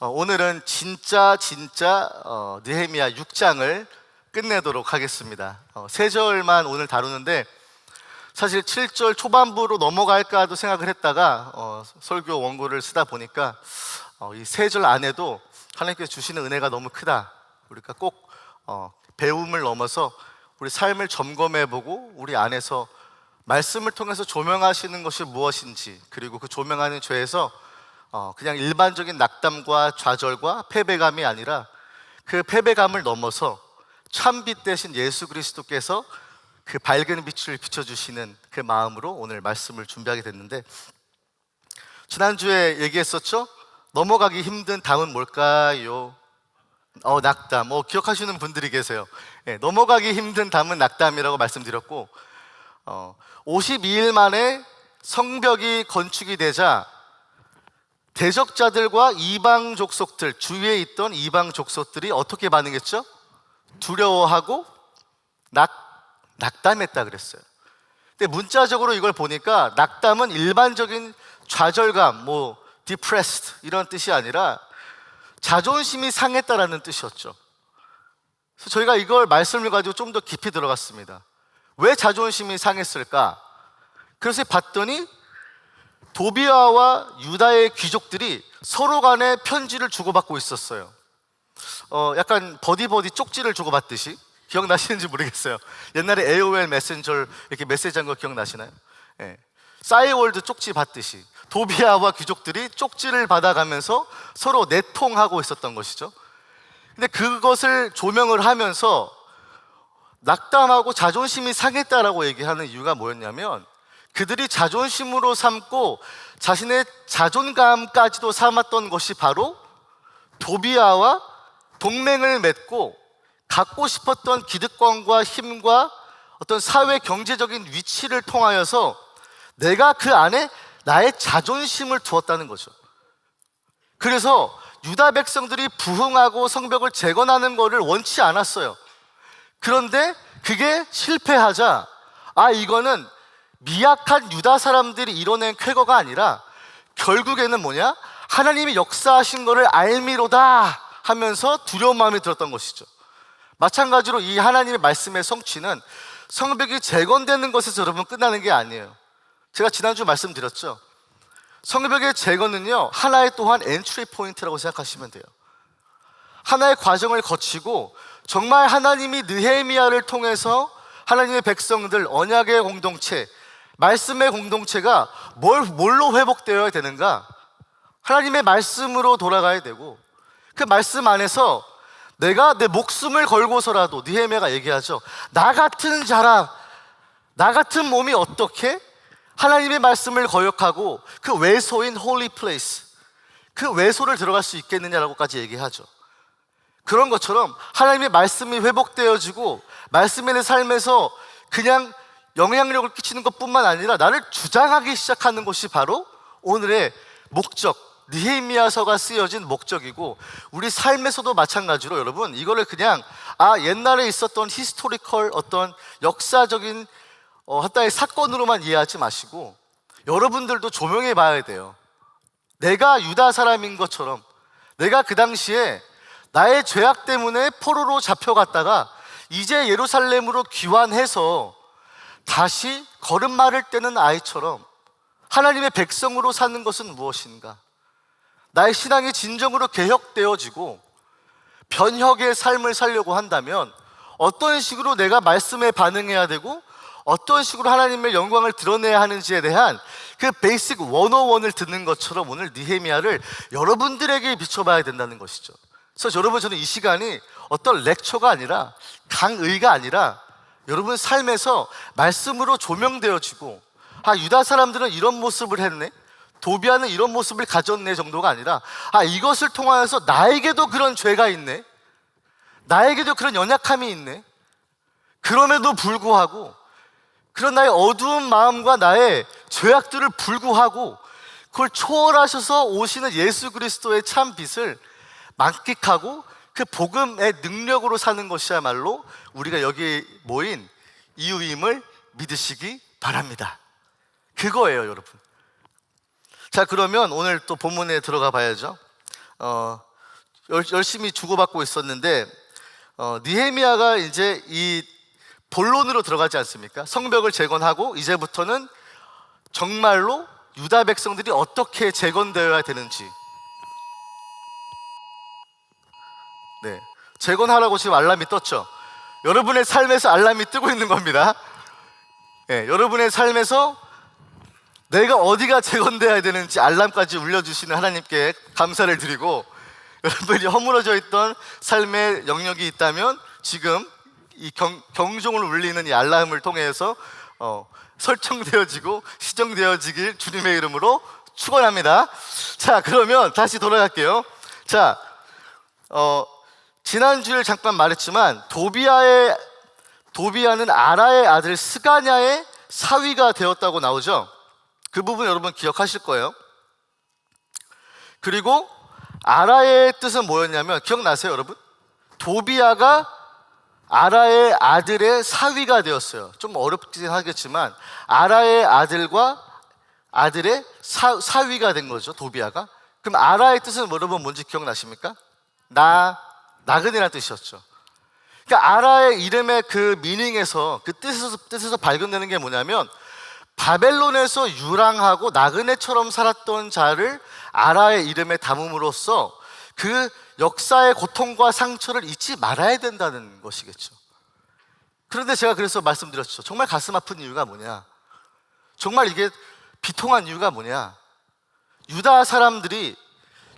오늘은 진짜 느헤미야 6장을 끝내도록 하겠습니다. 3절만 오늘 다루는데 사실 7절 초반부로 넘어갈까도 생각을 했다가 설교 원고를 쓰다 보니까 이 3절 안에도 하나님께서 주시는 은혜가 너무 크다. 우리가 꼭 배움을 넘어서 우리 삶을 점검해보고 우리 안에서 말씀을 통해서 조명하시는 것이 무엇인지, 그리고 그 조명하는 죄에서 그냥 일반적인 낙담과 좌절과 패배감이 아니라 그 패배감을 넘어서 참빛 대신 예수 그리스도께서 그 밝은 빛을 비춰주시는 그 마음으로 오늘 말씀을 준비하게 됐는데, 지난주에 얘기했었죠? 넘어가기 힘든 담은 뭘까요? 낙담. 기억하시는 분들이 계세요. 넘어가기 힘든 담은 낙담이라고 말씀드렸고, 52일 만에 성벽이 건축이 되자 대적자들과 이방 족속들, 주위에 있던 이방 족속들이 어떻게 반응했죠? 두려워하고 낙담했다 그랬어요. 근데 문자적으로 이걸 보니까 낙담은 일반적인 좌절감, depressed 이런 뜻이 아니라 자존심이 상했다라는 뜻이었죠. 그래서 저희가 이걸 말씀을 가지고 좀 더 깊이 들어갔습니다. 왜 자존심이 상했을까? 그래서 봤더니 도비아와 유다의 귀족들이 서로 간에 편지를 주고받고 있었어요. 약간 버디버디 쪽지를 주고받듯이. 기억나시는지 모르겠어요. 옛날에 AOL 메신저 이렇게 메시지한 거 기억나시나요? 싸이월드 쪽지 받듯이 도비아와 귀족들이 쪽지를 받아가면서 서로 내통하고 있었던 것이죠. 근데 그것을 조명을 하면서 낙담하고 자존심이 상했다라고 얘기하는 이유가 뭐였냐면, 그들이 자존심으로 삼고 자신의 자존감까지도 삼았던 것이 바로 도비아와 동맹을 맺고 갖고 싶었던 기득권과 힘과 어떤 사회 경제적인 위치를 통하여서 내가 그 안에 나의 자존심을 두었다는 거죠. 그래서 유다 백성들이 부흥하고 성벽을 재건하는 것을 원치 않았어요. 그런데 그게 실패하자 이거는 미약한 유다 사람들이 이뤄낸 쾌거가 아니라 결국에는 뭐냐? 하나님이 역사하신 것을 알미로다 하면서 두려운 마음이 들었던 것이죠. 마찬가지로 이 하나님의 말씀의 성취는 성벽이 재건되는 것에서 여러분 끝나는 게 아니에요. 제가 지난주 말씀드렸죠. 성벽의 재건은요, 하나의 또한 엔트리 포인트라고 생각하시면 돼요. 하나의 과정을 거치고 정말 하나님이 느헤미야를 통해서 하나님의 백성들, 언약의 공동체, 말씀의 공동체가 뭘로 회복되어야 되는가? 하나님의 말씀으로 돌아가야 되고, 그 말씀 안에서 내가 내 목숨을 걸고서라도, 느헤미야가 얘기하죠. 나 같은 자라, 나 같은 몸이 어떻게 하나님의 말씀을 거역하고 그 외소인 홀리 플레이스, 그 외소를 들어갈 수 있겠느냐라고까지 얘기하죠. 그런 것처럼 하나님의 말씀이 회복되어지고 말씀의 삶에서 그냥 영향력을 끼치는 것뿐만 아니라 나를 주장하기 시작하는 것이 바로 오늘의 목적, 느헤미야서가 쓰여진 목적이고, 우리 삶에서도 마찬가지로 여러분 이거를 그냥 옛날에 있었던 히스토리컬 어떤 역사적인 하나의 사건으로만 이해하지 마시고 여러분들도 조명해 봐야 돼요. 내가 유다 사람인 것처럼 내가 그 당시에 나의 죄악 때문에 포로로 잡혀갔다가 이제 예루살렘으로 귀환해서 다시 걸음마를 떼는 아이처럼 하나님의 백성으로 사는 것은 무엇인가? 나의 신앙이 진정으로 개혁되어지고 변혁의 삶을 살려고 한다면 어떤 식으로 내가 말씀에 반응해야 되고 어떤 식으로 하나님의 영광을 드러내야 하는지에 대한 그 베이직 101을 듣는 것처럼 오늘 느헤미야를 여러분들에게 비춰봐야 된다는 것이죠. 그래서 여러분, 저는 이 시간이 어떤 렉처가 아니라 강의가 아니라 여러분 삶에서 말씀으로 조명되어지고 유다 사람들은 이런 모습을 했네, 도비아는 이런 모습을 가졌네 정도가 아니라 이것을 통하여서 나에게도 그런 죄가 있네, 나에게도 그런 연약함이 있네, 그럼에도 불구하고 그런 나의 어두운 마음과 나의 죄악들을 불구하고 그걸 초월하셔서 오시는 예수 그리스도의 참 빛을 만끽하고 그 복음의 능력으로 사는 것이야말로 우리가 여기 모인 이유임을 믿으시기 바랍니다. 그거예요, 여러분. 자, 그러면 오늘 또 본문에 들어가 봐야죠. 열심히 주고받고 있었는데 느헤미야가 이제 이 본론으로 들어가지 않습니까? 성벽을 재건하고 이제부터는 정말로 유다 백성들이 어떻게 재건되어야 되는지, 네, 재건하라고 지금 알람이 떴죠. 여러분의 삶에서 알람이 뜨고 있는 겁니다. 네, 여러분의 삶에서 내가 어디가 재건되어야 되는지 알람까지 울려주시는 하나님께 감사를 드리고, 여러분이 허물어져 있던 삶의 영역이 있다면 지금 이 경종을 울리는 이 알람을 통해서 설정되어지고 시정되어지길 주님의 이름으로 축원합니다. 자, 그러면 다시 돌아갈게요. 자, 지난주에 잠깐 말했지만 도비야는 아라의 아들 스가냐의 사위가 되었다고 나오죠. 그 부분 여러분 기억하실 거예요. 그리고 아라의 뜻은 뭐였냐면, 기억나세요 여러분? 도비야가 아라의 아들의 사위가 되었어요. 좀 어렵긴 하겠지만 아라의 아들과 아들의 사위가 된 거죠, 도비야가. 그럼 아라의 뜻은 여러분 뭔지 기억나십니까? 나그네라는 뜻이었죠. 그러니까 아라의 이름의 그 미닝에서, 그 뜻에서 발견되는 게 뭐냐면, 바벨론에서 유랑하고 나그네처럼 살았던 자를 아라의 이름에 담음으로써 그 역사의 고통과 상처를 잊지 말아야 된다는 것이겠죠. 그런데 제가 그래서 말씀드렸죠. 정말 가슴 아픈 이유가 뭐냐, 정말 이게 비통한 이유가 뭐냐, 유다 사람들이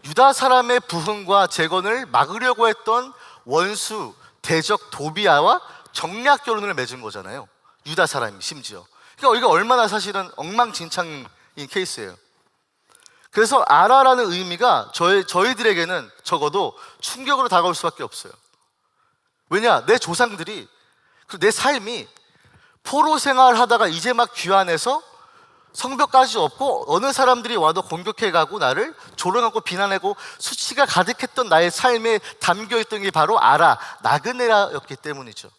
유다 사람의 부흥과 재건을 막으려고 했던 원수 대적 도비야와 정략 결혼을 맺은 거잖아요, 유다 사람이. 심지어 그러니까 이게 얼마나 사실은 엉망진창인 케이스예요. 그래서 아라라는 의미가 저희들에게는 적어도 충격으로 다가올 수밖에 없어요. 왜냐, 내 조상들이, 내 삶이 포로 생활하다가 이제 막 귀환해서 성벽까지 없고 어느 사람들이 와도 공격해가고 나를 조롱하고 비난하고 수치가 가득했던 나의 삶에 담겨있던 게 바로 아라, 나그네라였기 때문이죠.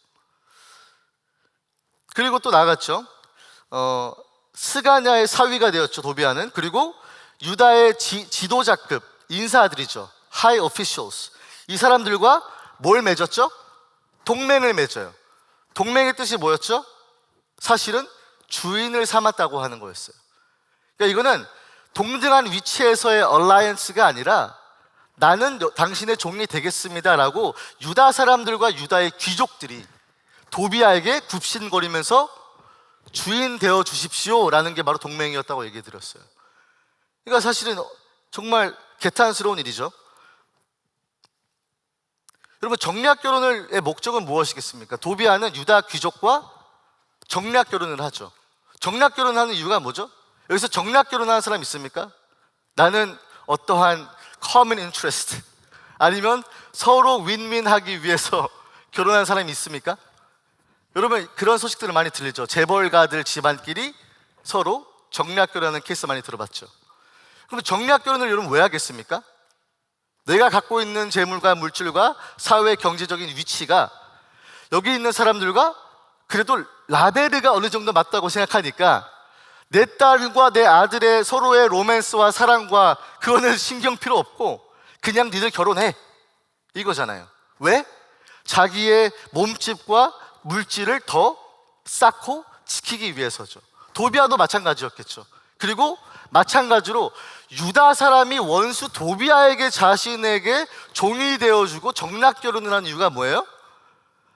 그리고 또 나갔죠. 스가냐의 사위가 되었죠, 도비야는. 그리고 유다의 지도자급 인사들이죠, high officials. 이 사람들과 뭘 맺었죠? 동맹을 맺어요. 동맹의 뜻이 뭐였죠? 사실은 주인을 삼았다고 하는 거였어요. 그러니까 이거는 동등한 위치에서의 얼라이언스가 아니라 나는 당신의 종이 되겠습니다라고 유다 사람들과 유다의 귀족들이 도비야에게 굽신거리면서 주인 되어 주십시오라는 게 바로 동맹이었다고 얘기 드렸어요. 그러니까 사실은 정말 개탄스러운 일이죠. 여러분, 정략 결혼의 목적은 무엇이겠습니까? 도비야는 유다 귀족과 정략 결혼을 하죠. 정략 결혼하는 이유가 뭐죠? 여기서 정략 결혼하는 사람 있습니까? 나는 어떠한 common interest, 아니면 서로 윈윈하기 위해서 결혼한 사람이 있습니까? 여러분, 그런 소식들을 많이 들리죠. 재벌가들 집안끼리 서로 정략 결혼하는 케이스 많이 들어봤죠. 그럼 정략 결혼을 여러분 왜 하겠습니까? 내가 갖고 있는 재물과 물질과 사회 경제적인 위치가 여기 있는 사람들과 그래도 라벨가 어느 정도 맞다고 생각하니까 내 딸과 내 아들의 서로의 로맨스와 사랑과 그거는 신경 필요 없고 그냥 니들 결혼해, 이거잖아요. 왜? 자기의 몸집과 물질을 더 쌓고 지키기 위해서죠. 도비야도 마찬가지였겠죠. 그리고 마찬가지로 유다 사람이 원수 도비야에게, 자신에게 종이 되어주고 정략 결혼을 한 이유가 뭐예요?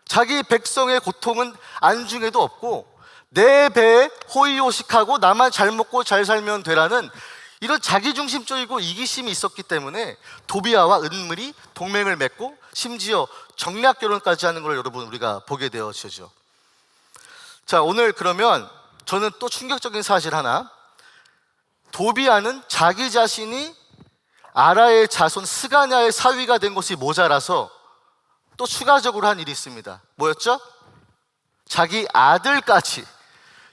자기 백성의 고통은 안중에도 없고 내 배에 호의호식하고 나만 잘 먹고 잘 살면 되라는 이런 자기중심적이고 이기심이 있었기 때문에 도비야와 은밀히 동맹을 맺고 심지어 정략 결혼까지 하는 걸 여러분 우리가 보게 되어지죠. 자, 오늘 그러면 저는 또 충격적인 사실 하나, 도비야는 자기 자신이 아라의 자손 스가냐의 사위가 된 것이 모자라서 또 추가적으로 한 일이 있습니다. 뭐였죠? 자기 아들까지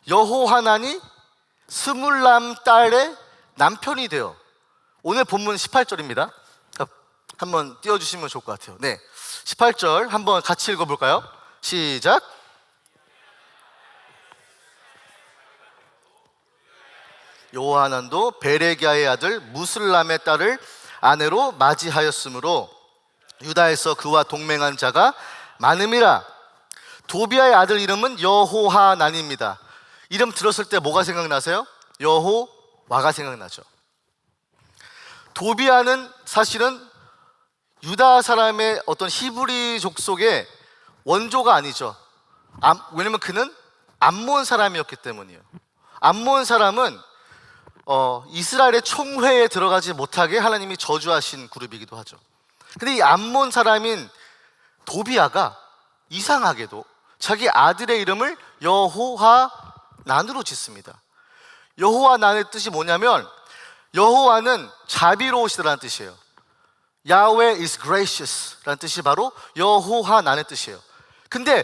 여호하난이 스물람 딸의 남편이 되어, 오늘 본문 18절입니다. 한번 띄워주시면 좋을 것 같아요. 네, 18절 한번 같이 읽어볼까요? 시작. 여호하난도 베레기야의 아들 무슬람의 딸을 아내로 맞이하였으므로 유다에서 그와 동맹한 자가 많음이라. 도비아의 아들 이름은 여호하난입니다. 이름 들었을 때 뭐가 생각나세요? 여호와가 생각나죠. 도비아는 사실은 유다 사람의 어떤 히브리 족속의 원조가 아니죠. 왜냐면 그는 암몬 사람이었기 때문이에요. 암몬 사람은 이스라엘의 총회에 들어가지 못하게 하나님이 저주하신 그룹이기도 하죠. 근데 이 암몬 사람인 도비아가 이상하게도 자기 아들의 이름을 여호하난으로 짓습니다. 여호하난의 뜻이 뭐냐면 여호와는 자비로우시다라는 뜻이에요. Yahweh is gracious 라는 뜻이 바로 여호하난의 뜻이에요. 근데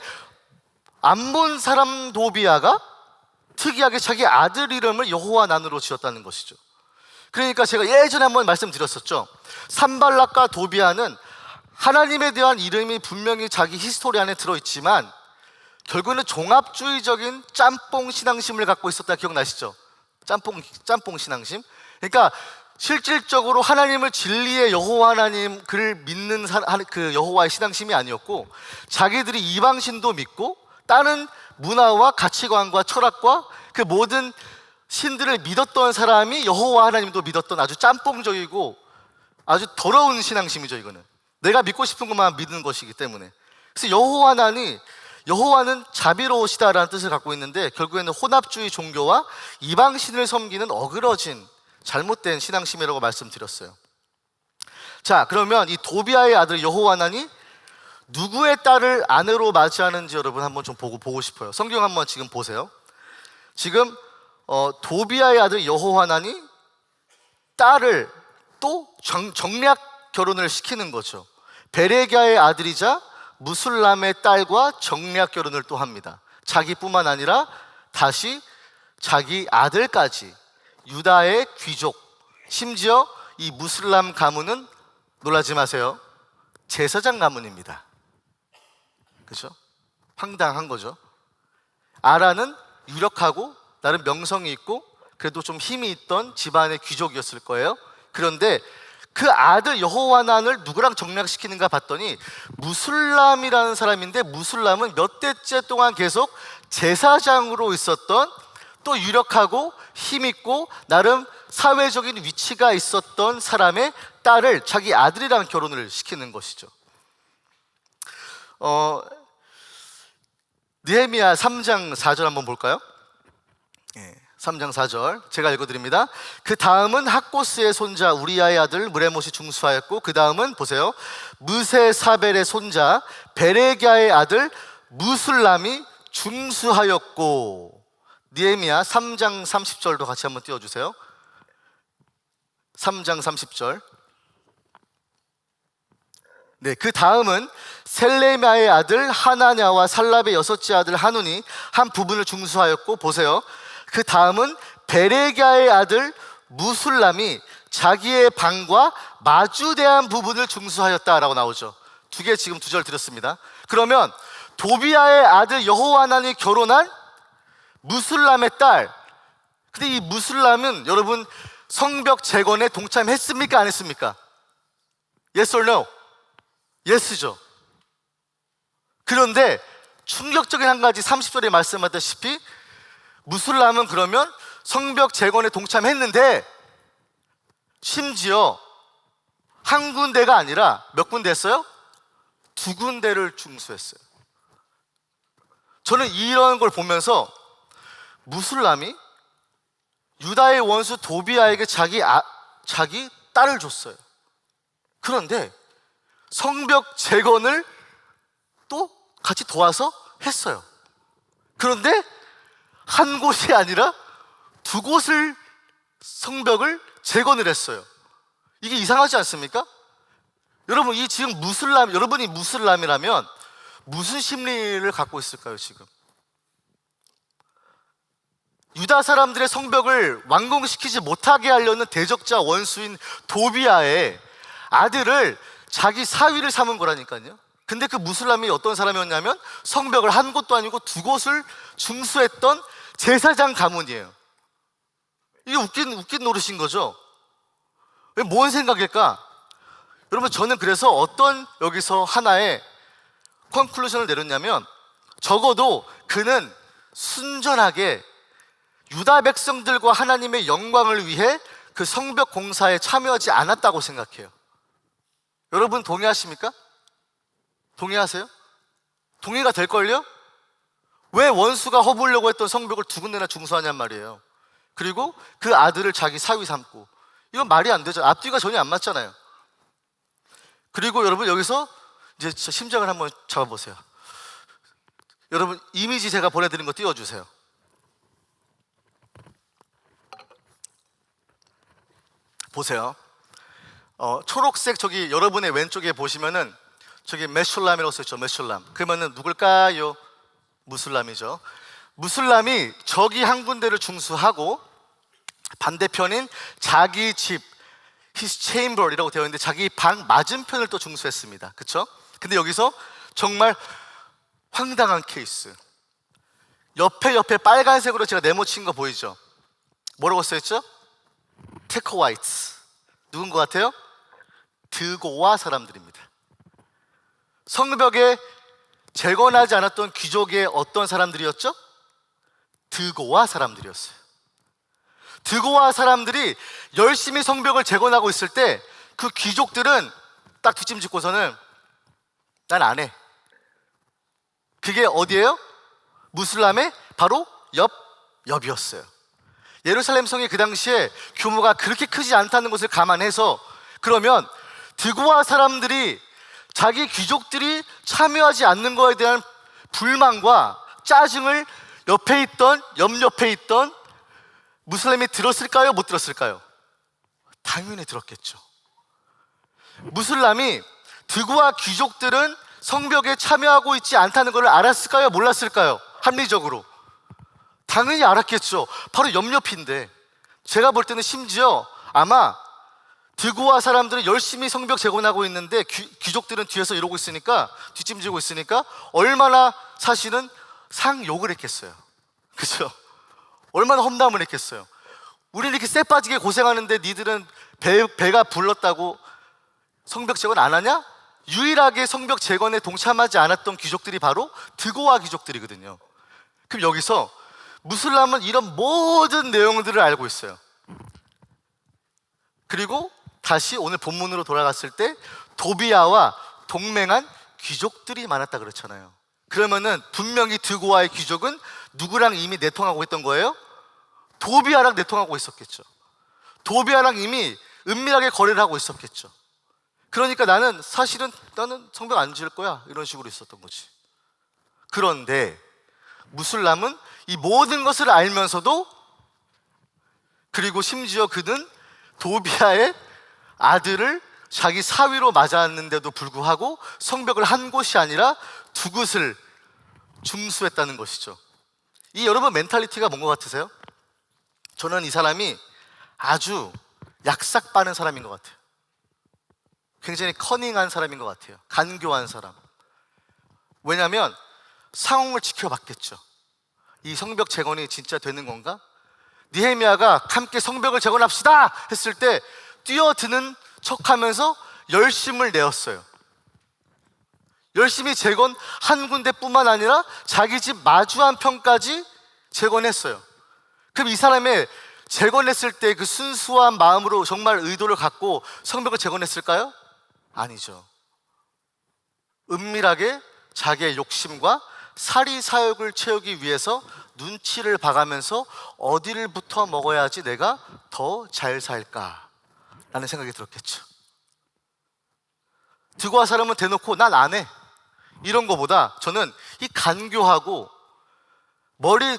암몬 사람 도비아가 특이하게 자기 아들 이름을 여호하난으로 지었다는 것이죠. 그러니까 제가 예전에 한번 말씀드렸었죠. 산발락과 도비아는 하나님에 대한 이름이 분명히 자기 히스토리 안에 들어있지만 결국에는 종합주의적인 짬뽕 신앙심을 갖고 있었다. 기억나시죠? 짬뽕 신앙심. 그러니까 실질적으로 하나님을 진리의 여호와 하나님 그를 믿는 그 여호와의 신앙심이 아니었고, 자기들이 이방신도 믿고 다른 문화와 가치관과 철학과 그 모든 신들을 믿었던 사람이 여호와 하나님도 믿었던 아주 짬뽕적이고 아주 더러운 신앙심이죠. 이거는 내가 믿고 싶은 것만 믿는 것이기 때문에. 그래서 여호와는 자비로우시다라는 뜻을 갖고 있는데 결국에는 혼합주의 종교와 이방신을 섬기는 어그러진 잘못된 신앙심이라고 말씀드렸어요. 자, 그러면 이 도비아의 아들 여호하난이 누구의 딸을 아내로 맞이하는지 여러분 한번 좀 보고 싶어요. 성경 한번 지금 보세요. 지금 도비아의 아들 여호하난이 딸을 또 정략 결혼을 시키는 거죠. 베레기야의 아들이자 무술람의 딸과 정략 결혼을 또 합니다. 자기뿐만 아니라 다시 자기 아들까지, 유다의 귀족, 심지어 이 무술람 가문은 놀라지 마세요, 제사장 가문입니다. 그렇죠? 황당한 거죠. 아라는 유력하고 나름 명성이 있고 그래도 좀 힘이 있던 집안의 귀족이었을 거예요. 그런데 그 아들 여호하난을 누구랑 정략시키는가 봤더니 무술람이라는 사람인데, 무술람은 몇 대째 동안 계속 제사장으로 있었던, 또 유력하고 힘있고 나름 사회적인 위치가 있었던 사람의 딸을 자기 아들이랑 결혼을 시키는 것이죠. 느헤미야 3장 4절 한번 볼까요? 3장 4절 제가 읽어드립니다. 그 다음은 학고스의 손자 우리야의 아들 무레못이 중수하였고, 그 다음은 보세요, 무세사벨의 손자 베레기야의 아들 무술람이 중수하였고. 느헤미야 3장 30절도 같이 한번 띄워주세요. 3장 30절. 네, 그 다음은 셀레미야의 아들 하나냐와 살랍의 여섯째 아들 하눈이 한 부분을 중수하였고, 보세요, 그 다음은 베레기야의 아들 무술람이 자기의 방과 마주대한 부분을 중수하였다라고 나오죠. 두 개 지금 두 절 드렸습니다. 그러면 도비아의 아들 여호하난이 결혼한 무술람의 딸, 근데 이 무술람은 여러분 성벽 재건에 동참했습니까? 안 했습니까? Yes or no? Yes죠. 그런데 충격적인 한 가지, 30절에 말씀하다시피 무술람은 그러면 성벽 재건에 동참했는데 심지어 한 군데가 아니라 몇 군데 했어요? 두 군데를 중수했어요. 저는 이런 걸 보면서 무술람이 유다의 원수 도비아에게 자기 딸을 줬어요. 그런데 성벽 재건을 또 같이 도와서 했어요. 그런데 한 곳이 아니라 두 곳을 성벽을 재건을 했어요. 이게 이상하지 않습니까? 여러분, 이 지금 여러분이 무술람이라면 무슨 심리를 갖고 있을까요? 지금 유다 사람들의 성벽을 완공시키지 못하게 하려는 대적자 원수인 도비아의 아들을 자기 사위를 삼은 거라니까요. 근데 그 무술람이 어떤 사람이었냐면 성벽을 한 곳도 아니고 두 곳을 중수했던 제사장 가문이에요. 이게 웃긴 노릇인 거죠. 왜, 뭔 생각일까? 여러분, 저는 그래서 어떤 여기서 하나의 컨클루션을 내렸냐면, 적어도 그는 순전하게 유다 백성들과 하나님의 영광을 위해 그 성벽 공사에 참여하지 않았다고 생각해요. 여러분 동의하십니까? 동의하세요? 동의가 될걸요? 왜 원수가 허물려고 했던 성벽을 두 군데나 중수하냔 말이에요. 그리고 그 아들을 자기 사위 삼고, 이건 말이 안 되죠. 앞뒤가 전혀 안 맞잖아요. 그리고 여러분, 여기서 이제 심장을 한번 잡아보세요. 여러분, 이미지 제가 보내드린 거 띄워주세요. 보세요. 초록색, 저기 여러분의 왼쪽에 보시면은 저기 메슐람이라고 써있죠. 메슐람. 그러면은 누굴까요? 무슬람이죠. 무슬람이 저기 한 군데를 중수하고, 반대편인 자기 집, his chamber이라고 되어 있는데 자기 방 맞은편을 또 중수했습니다. 그렇죠? 근데 여기서 정말 황당한 케이스. 옆에 빨간색으로 제가 네모친 거 보이죠? 뭐라고 써있죠? 테코와이츠. 누군 것 같아요? 드고와 사람들입니다. 성벽에 재건하지 않았던 귀족의 어떤 사람들이었죠? 드고와 사람들이었어요. 드고와 사람들이 열심히 성벽을 재건하고 있을 때 그 귀족들은 딱 뒷짐짓고서는 난 안 해. 그게 어디예요? 무슬람의 바로 옆이었어요. 예루살렘 성이 그 당시에 규모가 그렇게 크지 않다는 것을 감안해서, 그러면 드고와 사람들이 자기 귀족들이 참여하지 않는 거에 대한 불만과 짜증을 옆에 있던 무슬림이 들었을까요? 못 들었을까요? 당연히 들었겠죠. 무슬람이 드고와 귀족들은 성벽에 참여하고 있지 않다는 것을 알았을까요? 몰랐을까요? 합리적으로 당연히 알았겠죠. 바로 옆인데, 제가 볼 때는 심지어 아마 드고와 사람들은 열심히 성벽 재건하고 있는데 귀족들은 뒤에서 이러고 있으니까, 뒷짐지고 있으니까 얼마나 사실은 상욕을 했겠어요. 그죠? 얼마나 험담을 했겠어요. 우리는 이렇게 쎄 빠지게 고생하는데 니들은 배가 불렀다고 성벽 재건 안 하냐? 유일하게 성벽 재건에 동참하지 않았던 귀족들이 바로 드고와 귀족들이거든요. 그럼 여기서 무슬람은 이런 모든 내용들을 알고 있어요. 그리고 다시 오늘 본문으로 돌아갔을 때 도비야와 동맹한 귀족들이 많았다 그렇잖아요. 그러면은 분명히 드고와의 귀족은 누구랑 이미 내통하고 있던 거예요? 도비야랑 내통하고 있었겠죠. 도비야랑 이미 은밀하게 거래를 하고 있었겠죠. 그러니까 나는 성벽 안 지을 거야, 이런 식으로 있었던 거지. 그런데 무슬람은 이 모든 것을 알면서도, 그리고 심지어 그는 도비야의 아들을 자기 사위로 맞았는데도 불구하고 성벽을 한 곳이 아니라 두 곳을 중수했다는 것이죠. 이 여러분 멘탈리티가 뭔 것 같으세요? 저는 이 사람이 아주 약삭 빠는 사람인 것 같아요. 굉장히 커닝한 사람인 것 같아요. 간교한 사람. 왜냐하면 상황을 지켜봤겠죠. 이 성벽 재건이 진짜 되는 건가? 느헤미야가 함께 성벽을 재건합시다 했을 때 뛰어드는 척하면서 열심을 내었어요. 열심히 재건한 군데뿐만 아니라 자기 집 마주 한 편까지 재건했어요. 그럼 이 사람의 재건했을 때 그 순수한 마음으로 정말 의도를 갖고 성벽을 재건했을까요? 아니죠. 은밀하게 자기의 욕심과 사리사욕을 채우기 위해서 눈치를 봐가면서 어디를부터 먹어야지 내가 더 잘 살까 라는 생각이 들었겠죠. 드고와 사람은 대놓고 난 안 해, 이런 거보다 저는 이 간교하고 머리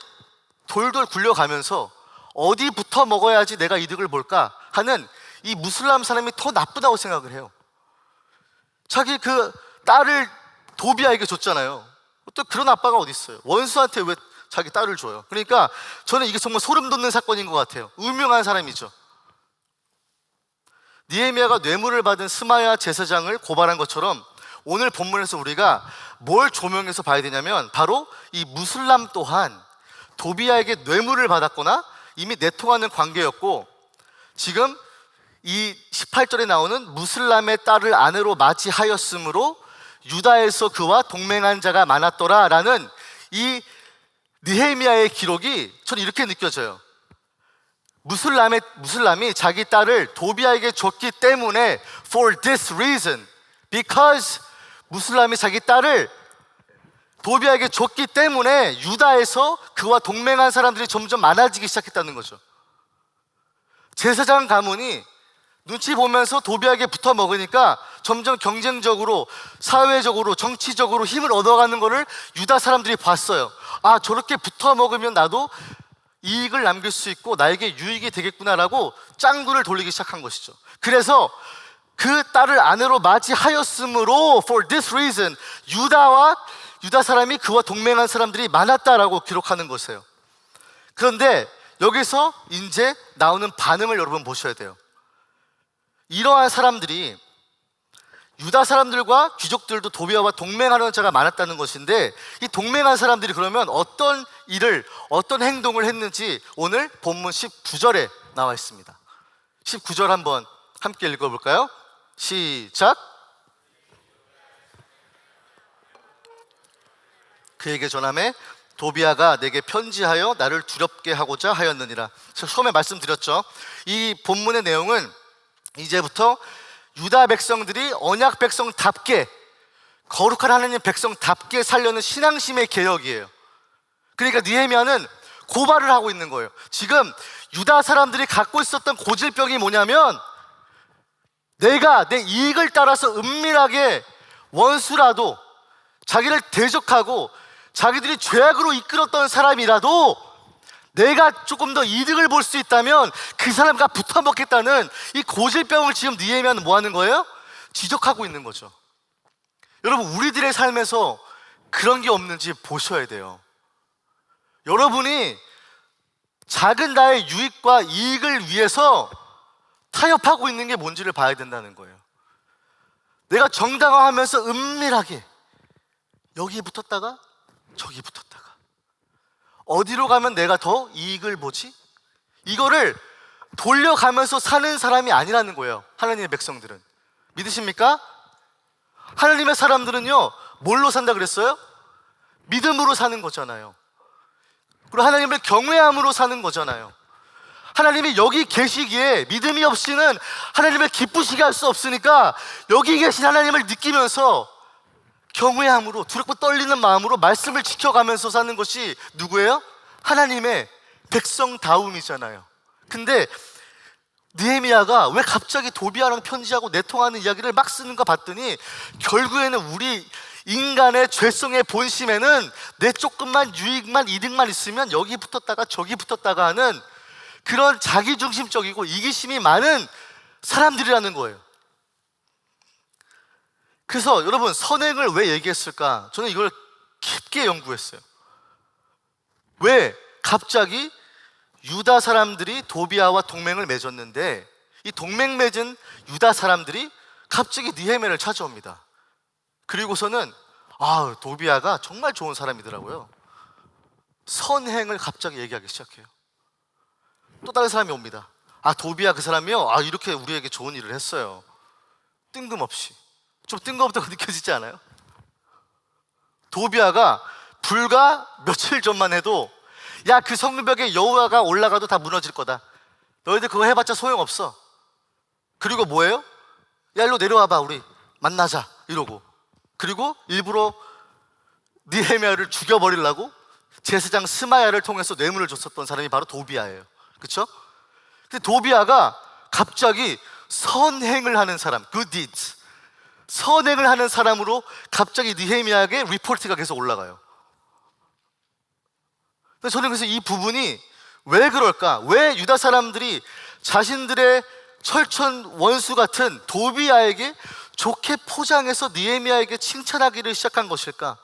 돌돌 굴려가면서 어디부터 먹어야지 내가 이득을 볼까 하는 이 무슬람 사람이 더 나쁘다고 생각을 해요. 자기 그 딸을 도비야에게 줬잖아요. 또 그런 아빠가 어디 있어요? 원수한테 왜 자기 딸을 줘요? 그러니까 저는 이게 정말 소름 돋는 사건인 것 같아요. 음흉한 사람이죠. 느헤미야가 뇌물을 받은 스마야 제사장을 고발한 것처럼 오늘 본문에서 우리가 뭘 조명해서 봐야 되냐면, 바로 이 무슬람 또한 도비야에게 뇌물을 받았거나 이미 내통하는 관계였고, 지금 이 18절에 나오는 무슬람의 딸을 아내로 맞이하였으므로 유다에서 그와 동맹한 자가 많았더라 라는 이 느헤미야의 기록이 저는 이렇게 느껴져요. 무슬람이 자기 딸을 도비아에게 줬기 때문에 for this reason, because 무슬람이 자기 딸을 도비아에게 줬기 때문에 유다에서 그와 동맹한 사람들이 점점 많아지기 시작했다는 거죠. 제사장 가문이 눈치 보면서 도비아에게 붙어 먹으니까 점점 경쟁적으로, 사회적으로, 정치적으로 힘을 얻어가는 것을 유다 사람들이 봤어요. 아, 저렇게 붙어 먹으면 나도 이익을 남길 수 있고 나에게 유익이 되겠구나라고 짱구를 돌리기 시작한 것이죠. 그래서 그 딸을 아내로 맞이하였으므로 for this reason 유다 사람이 그와 동맹한 사람들이 많았다라고 기록하는 것이에요. 그런데 여기서 이제 나오는 반응을 여러분 보셔야 돼요. 이러한 사람들이 유다 사람들과 귀족들도 도비아와 동맹하는 자가 많았다는 것인데, 이 동맹한 사람들이 그러면 어떤 일을, 어떤 행동을 했는지 오늘 본문 19절에 나와 있습니다. 19절 한번 함께 읽어볼까요? 시작. 그에게 전하매 도비아가 내게 편지하여 나를 두렵게 하고자 하였느니라. 처음에 말씀드렸죠. 이 본문의 내용은 이제부터 유다 백성들이 언약 백성답게, 거룩한 하나님 백성답게 살려는 신앙심의 개혁이에요. 그러니까 느헤미야는 고발을 하고 있는 거예요. 지금 유다 사람들이 갖고 있었던 고질병이 뭐냐면, 내가 내 이익을 따라서 은밀하게 원수라도, 자기를 대적하고 자기들이 죄악으로 이끌었던 사람이라도 내가 조금 더 이득을 볼 수 있다면 그 사람과 붙어 먹겠다는 이 고질병을 지금 느헤미야는 뭐 하는 거예요? 지적하고 있는 거죠. 여러분, 우리들의 삶에서 그런 게 없는지 보셔야 돼요. 여러분이 작은 나의 유익과 이익을 위해서 타협하고 있는 게 뭔지를 봐야 된다는 거예요. 내가 정당화하면서 은밀하게 여기에 붙었다가 저기 붙었다가 어디로 가면 내가 더 이익을 보지? 이거를 돌려가면서 사는 사람이 아니라는 거예요. 하나님의 백성들은. 믿으십니까? 하나님의 사람들은요, 뭘로 산다 그랬어요? 믿음으로 사는 거잖아요. 그리고 하나님을 경외함으로 사는 거잖아요. 하나님이 여기 계시기에 믿음이 없이는 하나님을 기쁘시게 할 수 없으니까 여기 계신 하나님을 느끼면서 경외함으로, 두렵고 떨리는 마음으로 말씀을 지켜가면서 사는 것이 누구예요? 하나님의 백성다움이잖아요. 근데 느헤미야가 왜 갑자기 도비아랑 편지하고 내통하는 이야기를 막 쓰는가 봤더니, 결국에는 우리 인간의 죄성의 본심에는 내 조금만 유익만, 이득만 있으면 여기 붙었다가 저기 붙었다가 하는 그런 자기중심적이고 이기심이 많은 사람들이라는 거예요. 그래서 여러분, 선행을 왜 얘기했을까? 저는 이걸 깊게 연구했어요. 왜 갑자기 유다 사람들이 도비아와 동맹을 맺었는데, 이 동맹 맺은 유다 사람들이 갑자기 느헤미야를 찾아옵니다. 그리고서는 도비아가 정말 좋은 사람이더라고요. 선행을 갑자기 얘기하기 시작해요. 또 다른 사람이 옵니다. 도비아 그 사람이요, 이렇게 우리에게 좋은 일을 했어요. 뜬금없이. 좀 뜬금없다고 느껴지지 않아요? 도비아가 불과 며칠 전만 해도, 야, 그 성벽에 여호와가 올라가도 다 무너질 거다, 너희들 그거 해봤자 소용없어. 그리고 뭐예요? 야, 일로 내려와봐, 우리 만나자, 이러고. 그리고 일부러 느헤미야를 죽여버리려고 제사장 스마야를 통해서 뇌물을 줬었던 사람이 바로 도비아예요. 그렇죠? 근데 도비아가 갑자기 선행을 하는 사람, good deeds, 선행을 하는 사람으로 갑자기 느헤미야에게 리포트가 계속 올라가요. 저는 그래서 이 부분이 왜 그럴까? 왜 유다 사람들이 자신들의 철천 원수 같은 도비아에게 좋게 포장해서 느헤미야에게 칭찬하기를 시작한 것일까?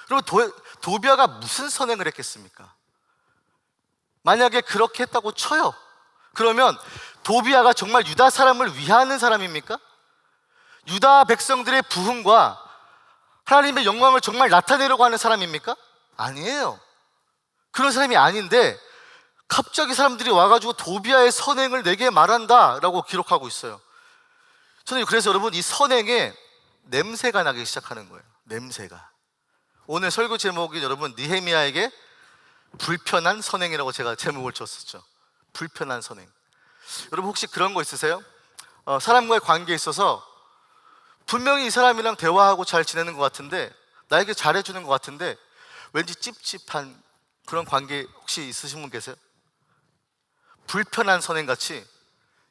그리고 도비아가 무슨 선행을 했겠습니까? 만약에 그렇게 했다고 쳐요. 그러면 도비아가 정말 유다 사람을 위하는 사람입니까? 유다 백성들의 부흥과 하나님의 영광을 정말 나타내려고 하는 사람입니까? 아니에요. 그런 사람이 아닌데, 갑자기 사람들이 와가지고 도비아의 선행을 내게 말한다 라고 기록하고 있어요. 저는 그래서 여러분, 이 선행에 냄새가 나기 시작하는 거예요. 냄새가. 오늘 설교 제목이 여러분, 느헤미야에게 불편한 선행이라고 제가 제목을 줬었죠. 불편한 선행. 여러분, 혹시 그런 거 있으세요? 사람과의 관계에 있어서 분명히 이 사람이랑 대화하고 잘 지내는 것 같은데, 나에게 잘해주는 것 같은데 왠지 찝찝한 그런 관계 혹시 있으신 분 계세요? 불편한 선행같이,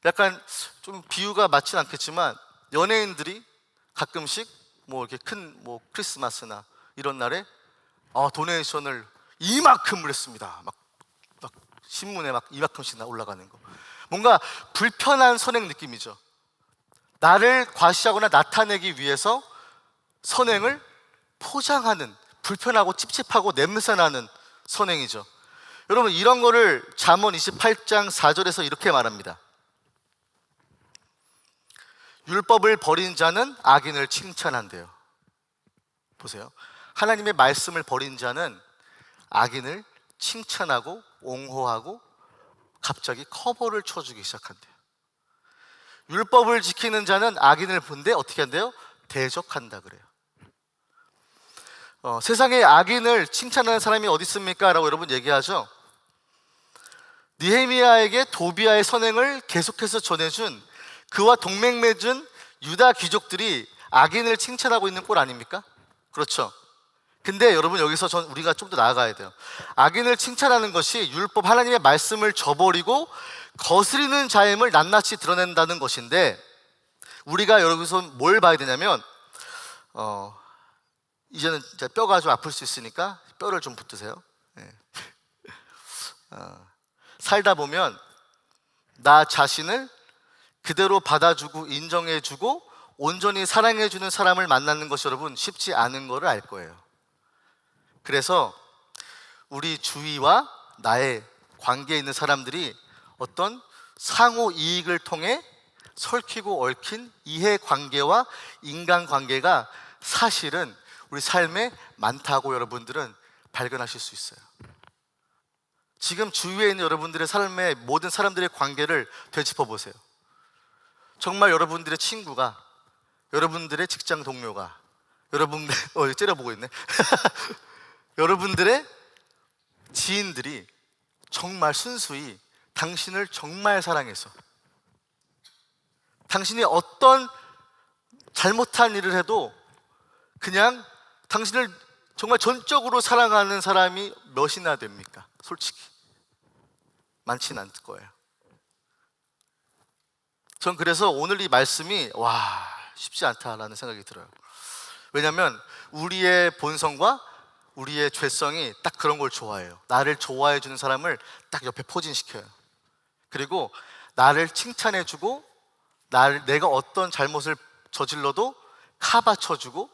약간 좀 비유가 맞진 않겠지만 연예인들이 가끔씩 뭐 이렇게 큰 뭐 크리스마스나 이런 날에 도네이션을 이만큼을 했습니다. 막 신문에 막 이만큼씩 올라가는 거. 뭔가 불편한 선행 느낌이죠. 나를 과시하거나 나타내기 위해서 선행을 포장하는, 불편하고 찝찝하고 냄새나는 선행이죠. 여러분, 이런 거를 잠언 28장 4절에서 이렇게 말합니다. 율법을 버린 자는 악인을 칭찬한대요. 보세요. 하나님의 말씀을 버린 자는 악인을 칭찬하고 옹호하고 갑자기 커버를 쳐주기 시작한대요. 율법을 지키는 자는 악인을 본데 어떻게 한대요? 대적한다 그래요. 세상에 악인을 칭찬하는 사람이 어디 있습니까? 라고 여러분 얘기하죠. 느헤미야에게 도비아의 선행을 계속해서 전해준, 그와 동맹 맺은 유다 귀족들이 악인을 칭찬하고 있는 꼴 아닙니까? 그렇죠. 근데 여러분, 여기서 우리가 좀 더 나아가야 돼요. 악인을 칭찬하는 것이 율법, 하나님의 말씀을 저버리고 거스리는 자임을 낱낱이 드러낸다는 것인데, 우리가 여기서 뭘 봐야 되냐면, 이제는 진짜 뼈가 좀 아플 수 있으니까 뼈를 좀 붙드세요. 네. 살다 보면 나 자신을 그대로 받아주고 인정해주고 온전히 사랑해주는 사람을 만나는 것이 여러분 쉽지 않은 거를 알 거예요. 그래서 우리 주위와 나의 관계에 있는 사람들이 어떤 상호 이익을 통해 설키고 얽힌 이해관계와 인간관계가 사실은 우리 삶에 많다고 여러분들은 발견하실 수 있어요. 지금 주위에 있는 여러분들의 삶의 모든 사람들의 관계를 되짚어 보세요. 정말 여러분들의 친구가, 여러분들의 직장 동료가, 여러분들 째려보고 있네. 여러분들의 지인들이 정말 순수히 당신을 정말 사랑해서, 당신이 어떤 잘못한 일을 해도 그냥 당신을 정말 전적으로 사랑하는 사람이 몇이나 됩니까? 솔직히 많지는 않을 거예요. 전 그래서 오늘 이 말씀이 쉽지 않다라는 생각이 들어요. 왜냐하면 우리의 본성과 우리의 죄성이 딱 그런 걸 좋아해요. 나를 좋아해 주는 사람을 딱 옆에 포진시켜요. 그리고 나를 칭찬해 주고 내가 어떤 잘못을 저질러도 카바쳐주고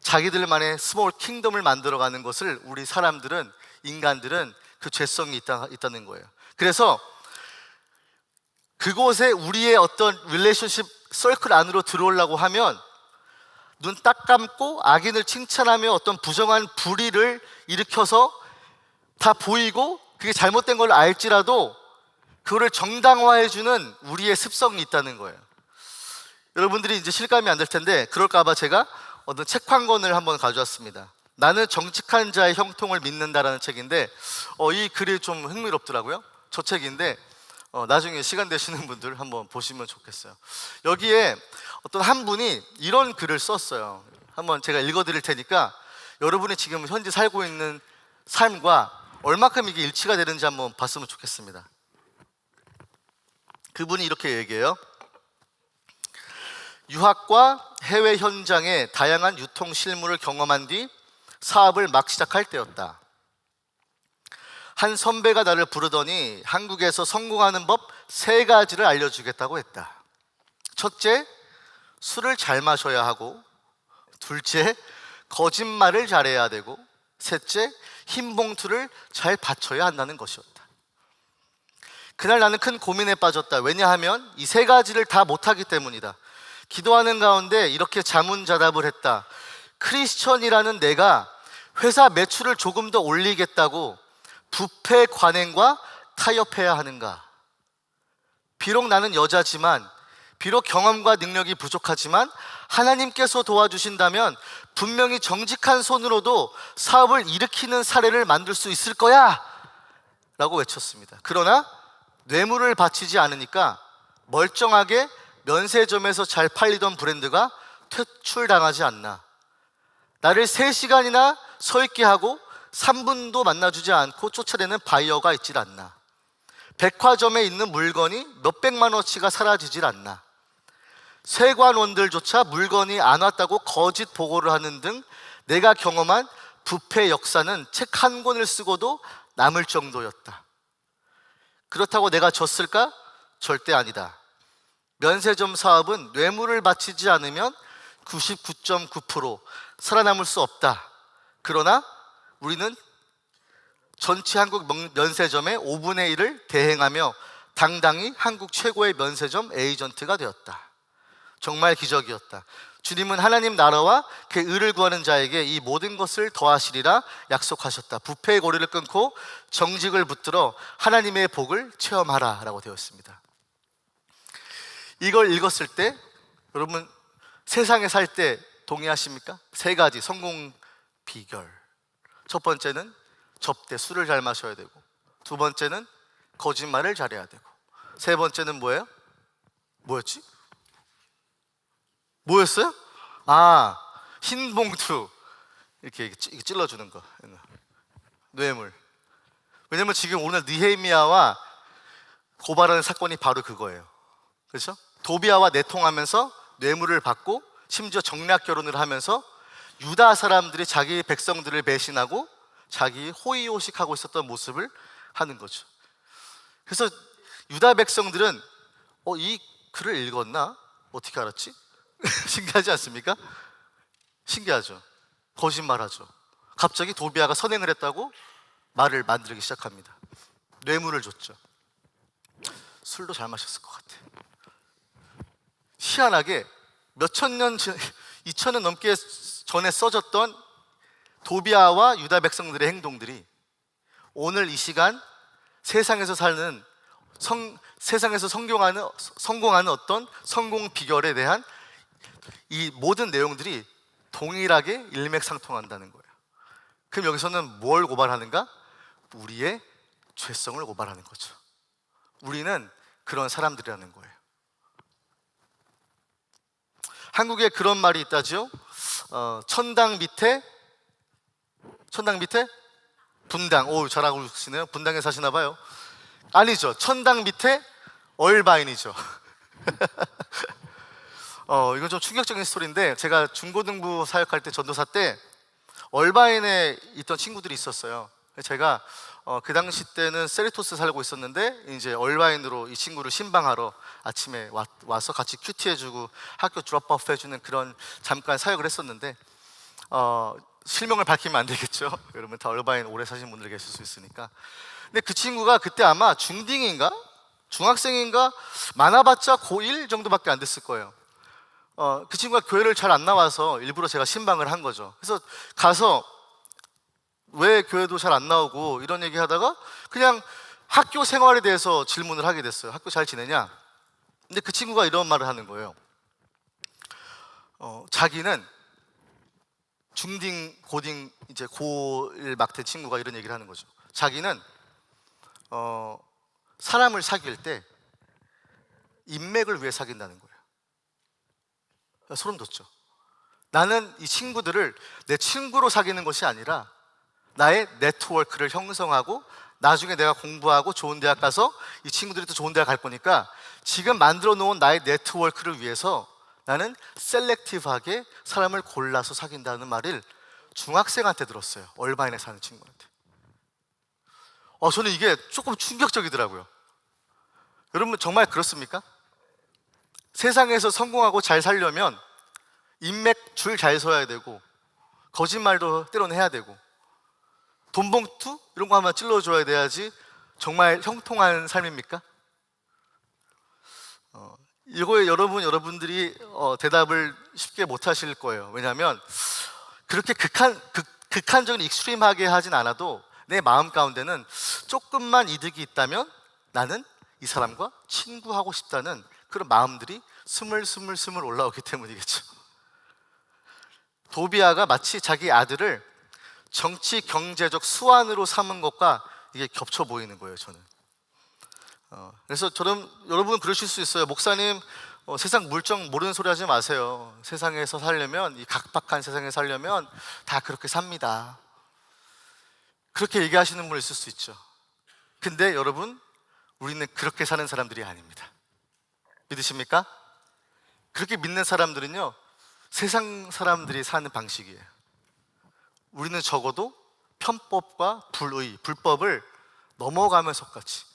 자기들만의 스몰 킹덤을 만들어가는 것을 우리 사람들은, 인간들은 그 죄성이 있다는 거예요. 그래서 그곳에 우리의 어떤 릴레이션십 서클 안으로 들어오려고 하면 눈 딱 감고 악인을 칭찬하며 어떤 부정한 불의를 일으켜서 다 보이고 그게 잘못된 걸 알지라도 그거를 정당화해주는 우리의 습성이 있다는 거예요. 여러분들이 이제 실감이 안 될 텐데 그럴까봐 제가 어떤 책 한 권을 한번 가져왔습니다. 나는 정직한 자의 형통을 믿는다라는 책인데 이 글이 좀 흥미롭더라고요. 저 책인데 나중에 시간 되시는 분들 한번 보시면 좋겠어요. 여기에 어떤 한 분이 이런 글을 썼어요. 한번 제가 읽어드릴 테니까 여러분이 지금 현재 살고 있는 삶과 얼마큼 이게 일치가 되는지 한번 봤으면 좋겠습니다. 그분이 이렇게 얘기해요. 유학과 해외 현장의 다양한 유통 실무를 경험한 뒤 사업을 막 시작할 때였다. 한 선배가 나를 부르더니 한국에서 성공하는 법 3가지를 알려주겠다고 했다. 첫째, 술을 잘 마셔야 하고, 둘째, 거짓말을 잘해야 되고, 셋째, 흰 봉투를 잘 받쳐야 한다는 것이었다. 그날 나는 큰 고민에 빠졌다. 왜냐하면 이 3가지를 다 못하기 때문이다. 기도하는 가운데 이렇게 자문자답을 했다. 크리스천이라는 내가 회사 매출을 조금 더 올리겠다고 부패 관행과 타협해야 하는가? 비록 나는 여자지만, 비록 경험과 능력이 부족하지만 하나님께서 도와주신다면 분명히 정직한 손으로도 사업을 일으키는 사례를 만들 수 있을 거야 라고 외쳤습니다. 그러나 뇌물을 바치지 않으니까 멀쩡하게 면세점에서 잘 팔리던 브랜드가 퇴출당하지 않나. 나를 3시간이나 서 있게 하고 3분도 만나주지 않고 쫓아내는 바이어가 있질 않나. 백화점에 있는 물건이 몇백만 원어치가 사라지질 않나. 세관원들조차 물건이 안 왔다고 거짓 보고를 하는 등 내가 경험한 부패 역사는 책 한 권을 쓰고도 남을 정도였다. 그렇다고 내가 졌을까? 절대 아니다. 면세점 사업은 뇌물을 바치지 않으면 99.9% 살아남을 수 없다. 그러나 우리는 전체 한국 면세점의 5분의 1을 대행하며 당당히 한국 최고의 면세점 에이전트가 되었다. 정말 기적이었다. 주님은 하나님 나라와 그 의를 구하는 자에게 이 모든 것을 더하시리라 약속하셨다. 부패의 고리를 끊고 정직을 붙들어 하나님의 복을 체험하라 라고 되어 있습니다. 이걸 읽었을 때 여러분 세상에 살 때 동의하십니까? 3가지 성공 비결. 첫 번째는 접대, 술을 잘 마셔야 되고, 2번째는 거짓말을 잘해야 되고, 3번째는 뭐예요? 뭐였지? 뭐였어요? 흰 봉투 이렇게 찔러주는 거, 뇌물. 왜냐면 지금 오늘 느헤미야와 고발하는 사건이 바로 그거예요. 그렇죠? 도비아와 내통하면서 뇌물을 받고 심지어 정략 결혼을 하면서 유다 사람들이 자기 백성들을 배신하고 자기 호의호식하고 있었던 모습을 하는 거죠. 그래서 유다 백성들은 이 글을 읽었나? 어떻게 알았지? 신기하지 않습니까? 신기하죠. 거짓말하죠. 갑자기 도비아가 선행을 했다고 말을 만들기 시작합니다. 뇌물을 줬죠. 술도 잘 마셨을 것 같아. 희한하게 몇천 년, 2000년 넘게 전에 써졌던 도비아와 유다 백성들의 행동들이 오늘 이 시간 세상에서 사는 세상에서 성공하는 어떤 성공 비결에 대한 이 모든 내용들이 동일하게 일맥상통한다는 거예요. 그럼 여기서는 뭘 고발하는가? 우리의 죄성을 고발하는 거죠. 우리는 그런 사람들이라는 거예요. 한국에 그런 말이 있다죠. 천당 밑에 분당. 오, 잘 알고 계시네요. 분당에 사시나 봐요. 아니죠. 천당 밑에 얼바인이죠. 이건 좀 충격적인 스토리인데, 제가 중고등부 사역할 때 전도사 때 얼바인에 있던 친구들이 있었어요. 제가 그 당시 때는 세리토스 살고 있었는데 이제 얼바인으로 이 친구를 신방하러 아침에 와서 같이 큐티해주고 학교 드롭업 해주는 그런 잠깐 사역을 했었는데, 실명을 밝히면 안 되겠죠. 여러분 다 얼바인 오래 사신 분들 계실 수 있으니까. 근데 그 친구가 그때 아마 중딩인가 중학생인가 많아봤자 고1 정도밖에 안 됐을 거예요. 그 친구가 교회를 잘 안 나와서 일부러 제가 신방을 한 거죠. 그래서 가서 왜 교회도 잘 안 나오고 이런 얘기 하다가 그냥 학교 생활에 대해서 질문을 하게 됐어요. 학교 잘 지내냐? 근데 그 친구가 이런 말을 하는 거예요. 자기는 중딩, 고딩, 이제 고1 막 된 친구가 이런 얘기를 하는 거죠. 자기는 사람을 사귈 때 인맥을 위해 사귄다는 거예요. 소름 돋죠. 나는 이 친구들을 내 친구로 사귀는 것이 아니라 나의 네트워크를 형성하고 나중에 내가 공부하고 좋은 대학 가서 이 친구들이 또 좋은 대학 갈 거니까 지금 만들어 놓은 나의 네트워크를 위해서 나는 셀렉티브하게 사람을 골라서 사귄다는 말을 중학생한테 들었어요. 얼바인에 사는 친구한테. 저는 이게 조금 충격적이더라고요. 여러분 정말 그렇습니까? 세상에서 성공하고 잘 살려면 인맥 줄 잘 서야 되고 거짓말도 때로는 해야 되고 돈봉투 이런 거 한번 찔러줘야 돼야지 정말 형통한 삶입니까? 이거에 여러분들이 대답을 쉽게 못 하실 거예요. 왜냐하면 그렇게 극한적인 익스트림하게 하진 않아도 내 마음 가운데는 조금만 이득이 있다면 나는 이 사람과 친구하고 싶다는 그런 마음들이 스물스물 올라오기 때문이겠죠. 도비아가 마치 자기 아들을 정치 경제적 수완으로 삼은 것과 이게 겹쳐 보이는 거예요, 저는. 그래서 여러분 그러실 수 있어요. 목사님, 세상 물정 모르는 소리 하지 마세요. 세상에서 살려면, 이 각박한 세상에 살려면 다 그렇게 삽니다. 그렇게 얘기하시는 분 있을 수 있죠. 근데 여러분, 우리는 그렇게 사는 사람들이 아닙니다. 믿으십니까? 그렇게 믿는 사람들은요, 세상 사람들이 사는 방식이에요. 우리는 적어도 편법과 불의, 불법을 넘어가면서 같이,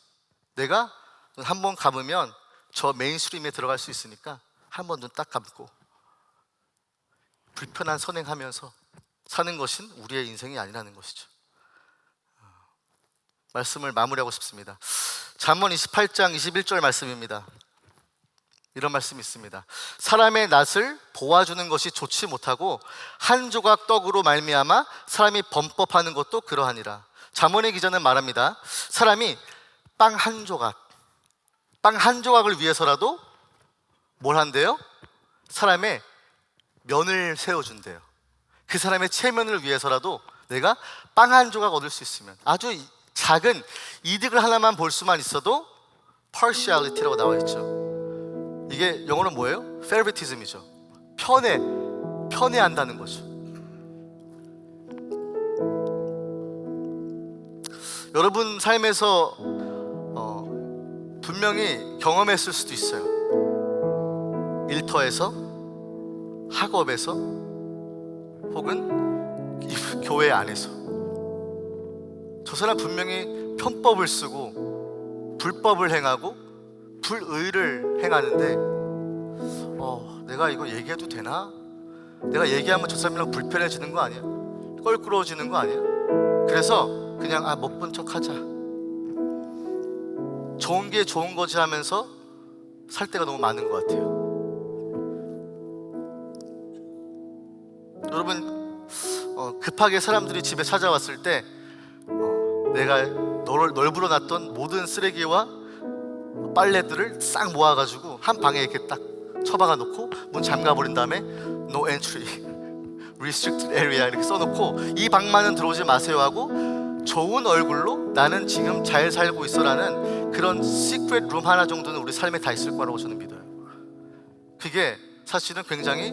내가 한 번 감으면 저 메인스트림에 들어갈 수 있으니까 한 번 눈 딱 감고 불편한 선행하면서 사는 것은 우리의 인생이 아니라는 것이죠. 말씀을 마무리하고 싶습니다. 잠언 28장 21절 말씀입니다. 이런 말씀이 있습니다. 사람의 낯을 보아주는 것이 좋지 못하고 한 조각 떡으로 말미암아 사람이 범법하는 것도 그러하니라. 잠언의 기자는 말합니다. 사람이 빵 한 조각을 위해서라도 뭘 한대요? 사람의 면을 세워준대요. 그 사람의 체면을 위해서라도 내가 빵 한 조각 얻을 수 있으면, 아주 작은 이득을 하나만 볼 수만 있어도 partiality라고 나와 있죠. 이게 영어로 뭐예요? favoritism이죠. 편애한다는 거죠. 여러분 삶에서 분명히 경험했을 수도 있어요. 일터에서, 학업에서, 혹은 교회 안에서 저 사람 분명히 편법을 쓰고 불법을 행하고 불의를 행하는데 내가 이거 얘기해도 되나? 내가 얘기하면 저 사람이랑 불편해지는 거 아니야? 껄끄러워지는 거 아니야? 그래서 그냥 못 본 척 하자, 좋은 게 좋은 거지 하면서 살 때가 너무 많은 것 같아요. 여러분, 급하게 사람들이 집에 찾아왔을 때 내가 널브러 놨던 모든 쓰레기와 빨래들을 싹 모아가지고 한 방에 이렇게 딱 처박아 놓고 문 잠가버린 다음에 No entry, restricted area 이렇게 써놓고 이 방만은 들어오지 마세요 하고 좋은 얼굴로 나는 지금 잘 살고 있어라는 그런 시크릿 룸 하나 정도는 우리 삶에 다 있을 거라고 저는 믿어요. 그게 사실은 굉장히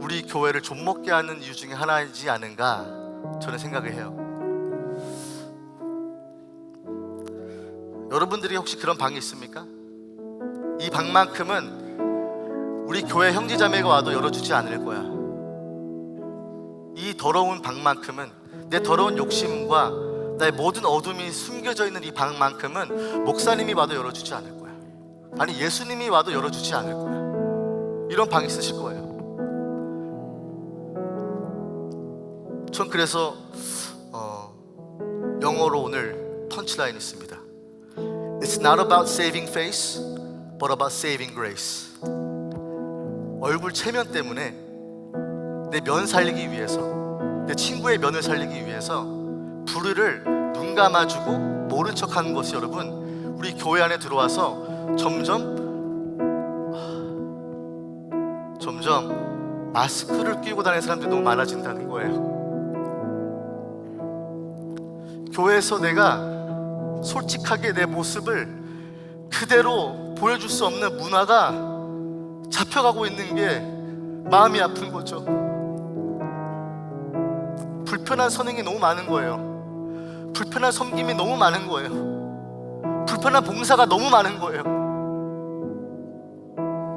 우리 교회를 좀먹게 하는 이유 중에 하나이지 않은가 저는 생각을 해요. 여러분들이 혹시 그런 방이 있습니까? 이 방만큼은 우리 교회 형제자매가 와도 열어주지 않을 거야. 이 더러운 방만큼은, 내 더러운 욕심과 나의 모든 어둠이 숨겨져 있는 이 방만큼은 목사님이 와도 열어주지 않을 거야. 아니 예수님이 와도 열어주지 않을 거야. 이런 방 있으실 거예요. 전 그래서 영어로 오늘 펀치라인이 있습니다. It's not about saving face, but about saving grace. 얼굴 체면 때문에 내 면 살리기 위해서, 내 친구의 면을 살리기 위해서 불의를 눈 감아주고 모른 척하는 것이 여러분 우리 교회 안에 들어와서 점점 마스크를 끼고 다니는 사람들이 너무 많아진다는 거예요. 교회에서 내가 솔직하게 내 모습을 그대로 보여줄 수 없는 문화가 잡혀가고 있는 게 마음이 아픈 거죠. 불편한 선행이 너무 많은 거예요. 불편한 섬김이 너무 많은 거예요. 불편한 봉사가 너무 많은 거예요.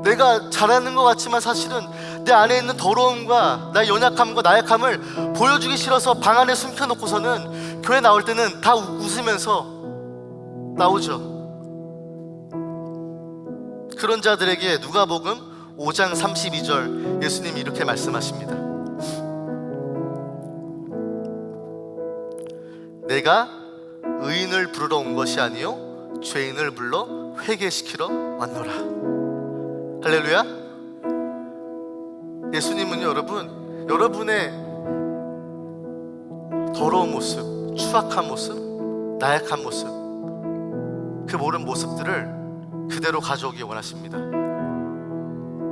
내가 잘하는 것 같지만 사실은 내 안에 있는 더러움과 나의 연약함과 나약함을 보여주기 싫어서 방 안에 숨겨놓고서는 교회 나올 때는 다 웃으면서 나오죠. 그런 자들에게 누가복음 5장 32절 예수님이 이렇게 말씀하십니다. 내가 의인을 부르러 온 것이 아니요 죄인을 불러 회개시키러 왔노라. 할렐루야. 예수님은요 여러분, 여러분의 더러운 모습, 추악한 모습, 나약한 모습, 그 모든 모습들을 그대로 가져오기 원하십니다.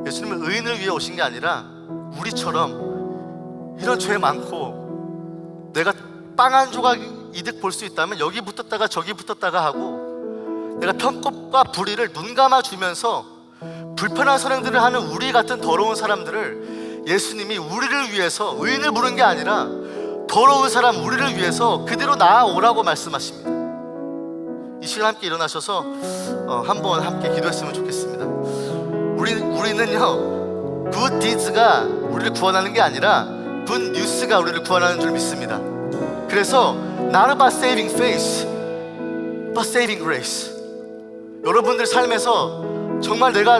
예수님은 의인을 위해 오신 게 아니라 우리처럼 이런 죄 많고 내가 빵 한 조각 이득 볼 수 있다면 여기 붙었다가 저기 붙었다가 하고 내가 편법과 불의를 눈 감아주면서 불편한 선행들을 하는 우리 같은 더러운 사람들을 예수님이 우리를 위해서 의인을 부른 게 아니라 더러운 사람 우리를 위해서 그대로 나아오라고 말씀하십니다. 이 시간 함께 일어나셔서 한번 함께 기도했으면 좋겠습니다. 우리는요 굿 디즈가 우리를 구원하는 게 아니라 굿 뉴스가 우리를 구원하는 줄 믿습니다. 그래서 not about saving faith, but saving grace. 여러분들 삶에서 정말 내가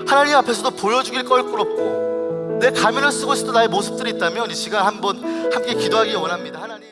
하나님 앞에서도 보여주길 껄끄럽고 내 가면을 쓰고 있어도 나의 모습들이 있다면 이 시간 한번 함께 기도하기 원합니다. 하나님,